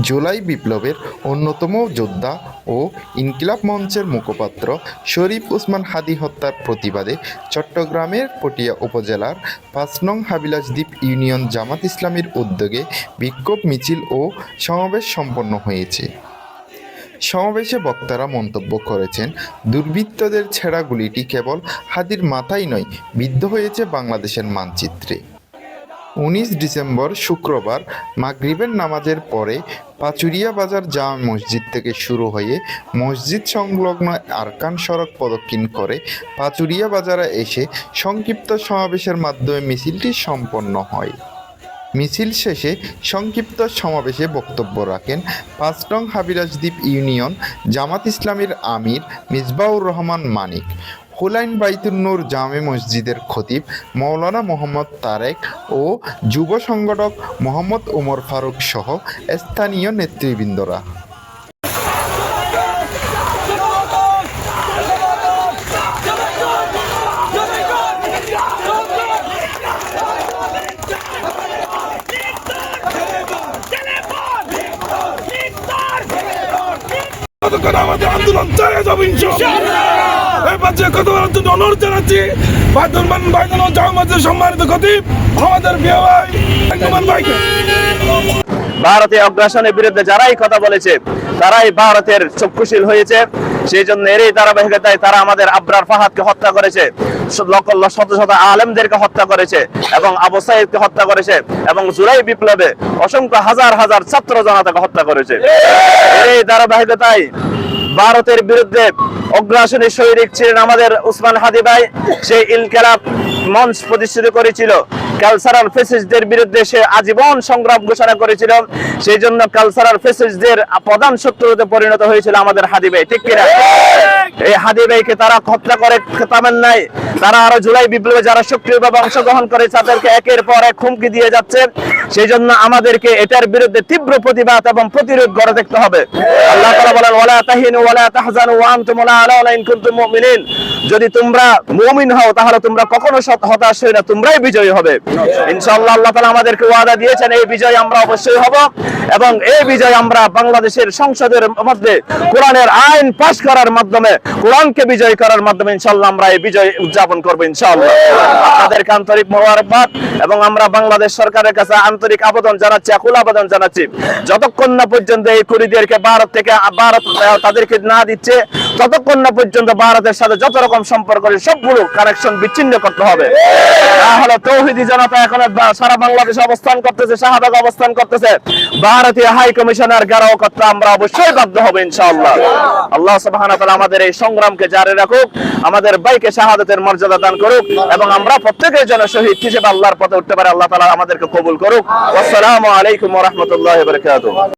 জুলাই বিপ্লবের অন্যতম যোদ্ধা ও ইনকিলাব মঞ্চের মুখপাত্র শরীফ ওসমান হাদী হত্যার প্রতিবাদে চট্টগ্রামের পটিয়া উপজেলার ৫ নং হাবিলাসদ্বীপ ইউনিয়ন জামাত ইসলামীর উদ্যোগে বিক্ষোভ মিছিল ও সমাবেশ সম্পন্ন হয়েছে। সমাবেশে বক্তারা মন্তব্য করেছেন, দুর্বৃত্তদের ছেঁড়া গুলিটি কেবল হাদীর মাথায় নয়, বিদ্ধ হয়েছে বাংলাদেশের মানচিত্রে। ১৯ ডিসেম্বর শুক্রবার মাগরিবের নামাজের পরে পাচুরিয়া বাজার জামে মসজিদ থেকে শুরু হয়ে মসজিদ সংলগ্ন আরকান সড়ক প্রদক্ষিণ করে পাচুরিয়া বাজারে এসে সংক্ষিপ্ত সমাবেশের মাধ্যমে মিছিলটি সম্পন্ন হয়। মিছিল শেষে সংক্ষিপ্ত সমাবেশে বক্তব্য রাখেন ৫ নং হাবিলাসদ্বীপ ইউনিয়ন জামাত ইসলামীর আমির মিসবাউর রহমান মানিক, হুলাইন বাইতুন নূর জামে মসজিদের খতিব মাওলানা মোহাম্মদ তারেক ও যুব সংগঠক মোহাম্মদ ওমর ফারুক সহ স্থানীয় নেতৃবৃন্দরা। আমাদের আন্দোলন চালিয়ে যাবো ইনশাআল্লাহ। এই পাশে কথা বলার জন্য অনুরোধ জানাচ্ছি ভাইজান ও জামাতের সম্মানিত খতিব আমাদের বিয়ে ভাইকে। ভারতীয় অগ্রাসনের বিরুদ্ধে যারাই কথা বলেছে তারাই ভারতের চক্ষুশীল হয়েছে। সেই জন্য এরই ধারাবাহিকতায় তারা আমাদের আবরার ফাহাদকে হত্যা করেছে, শত শত আলেমদেরকে হত্যা করেছে এবং আবু সাইদকে হত্যা করেছে এবং জুলাই বিপ্লবে অসংখ্য হাজার হাজার ছাত্র জনতাকে হত্যা করেছে। এই ধারাবাহিকতায় ভারতের বিরুদ্ধে অগ্রাসনী সৈনিক ছিলেন আমাদের ওসমান হাদী ভাই। সেই ইনকিলাব মঞ্চ প্রতিষ্ঠিত করেছিল, কালচারাল ফ্যাসিস্টদের বিরুদ্ধে সে আজীবন সংগ্রাম ঘোষণা করেছিল। সেই জন্য কালচারাল ফ্যাসিস্টদের প্রধান শত্রুতে পরিণত হয়েছিল আমাদের হাদী ভাই, ঠিক কিনা? এই হাদী ভাইকে তারা হত্যা করে থামেন নাই, তারা আরো জুলাই বিপ্লবে যারা সক্রিয়ভাবে অংশগ্রহণ করে তাদেরকে একের পর এক হুমকি দিয়ে যাচ্ছে। সেই জন্য আমাদেরকে এটার বিরুদ্ধে তীব্র প্রতিবাদ এবং প্রতিরোধ গড়ে দেখতে হবে। আল্লাহ তাআলা বলেন, ওয়ালা তাহিনু ওয়ালা তাহজানু ওয়া আনতুম আ'লাউনা ইন কুনতুম মুমিনিন। যদি তোমরা মুমিন হও তাহলে তোমরা কখনো হতাশ হও না, তোমরাই বিজয়ী হবে ইনশাআল্লাহ। আল্লাহ তাআলা আমাদেরকে ওয়াদা দিয়েছেন, এই বিজয় আমরা অবশ্যই হব এবং এই বিজয় আমরা বাংলাদেশের সংসদের মধ্যে কোরআনের আইন পাশ করার মাধ্যমে, কোরআনকে বিজয় করার মাধ্যমে ইনশাআল্লাহ আমরা এই বিজয় উদযাপন করব ইনশাআল্লাহ। আপনাদেরকে আন্তরিক মোবারকবাদ এবং আমরা বাংলাদেশ সরকারের কাছে আন্তরিক আবেদন জানাচ্ছি, আকুল আবেদন জানাচ্ছি, যতক্ষণ না পর্যন্ত এই কুড়িদেরকে ভারত তাদেরকে না দিচ্ছে ততক্ষণ না পর্যন্ত ভারতের সাথে যত রকম সম্পর্ক সবগুলো কানেকশন বিচ্ছিন্ন করতে হবে। তাহলে তৌহিদি জনতা এখন সারা বাংলাদেশে অবস্থান করতেছে, শাহবাগ অবস্থান করতেছে, ভারতীয় হাই কমিশনার ঘেরাও করতে আমরা অবশ্যই বাধ্য হব ইনশাআল্লাহ। আল্লাহ সুবহানাহু ওয়া তাআলা আমাদের এই সংগ্রামকে জারি রাখুক, আমাদের ভাইকে শাহাদাতের মর্যাদা দান করুক এবং আমরা প্রত্যেকের জন্য শহীদ হিসেবে আল্লাহর পথে উঠতে পারি। আল্লাহ তাআলা আমাদেরকে কবুল করুক। আসসালামু আলাইকুম ওয়া রাহমাতুল্লাহি ওয়া বারাকাতুহু।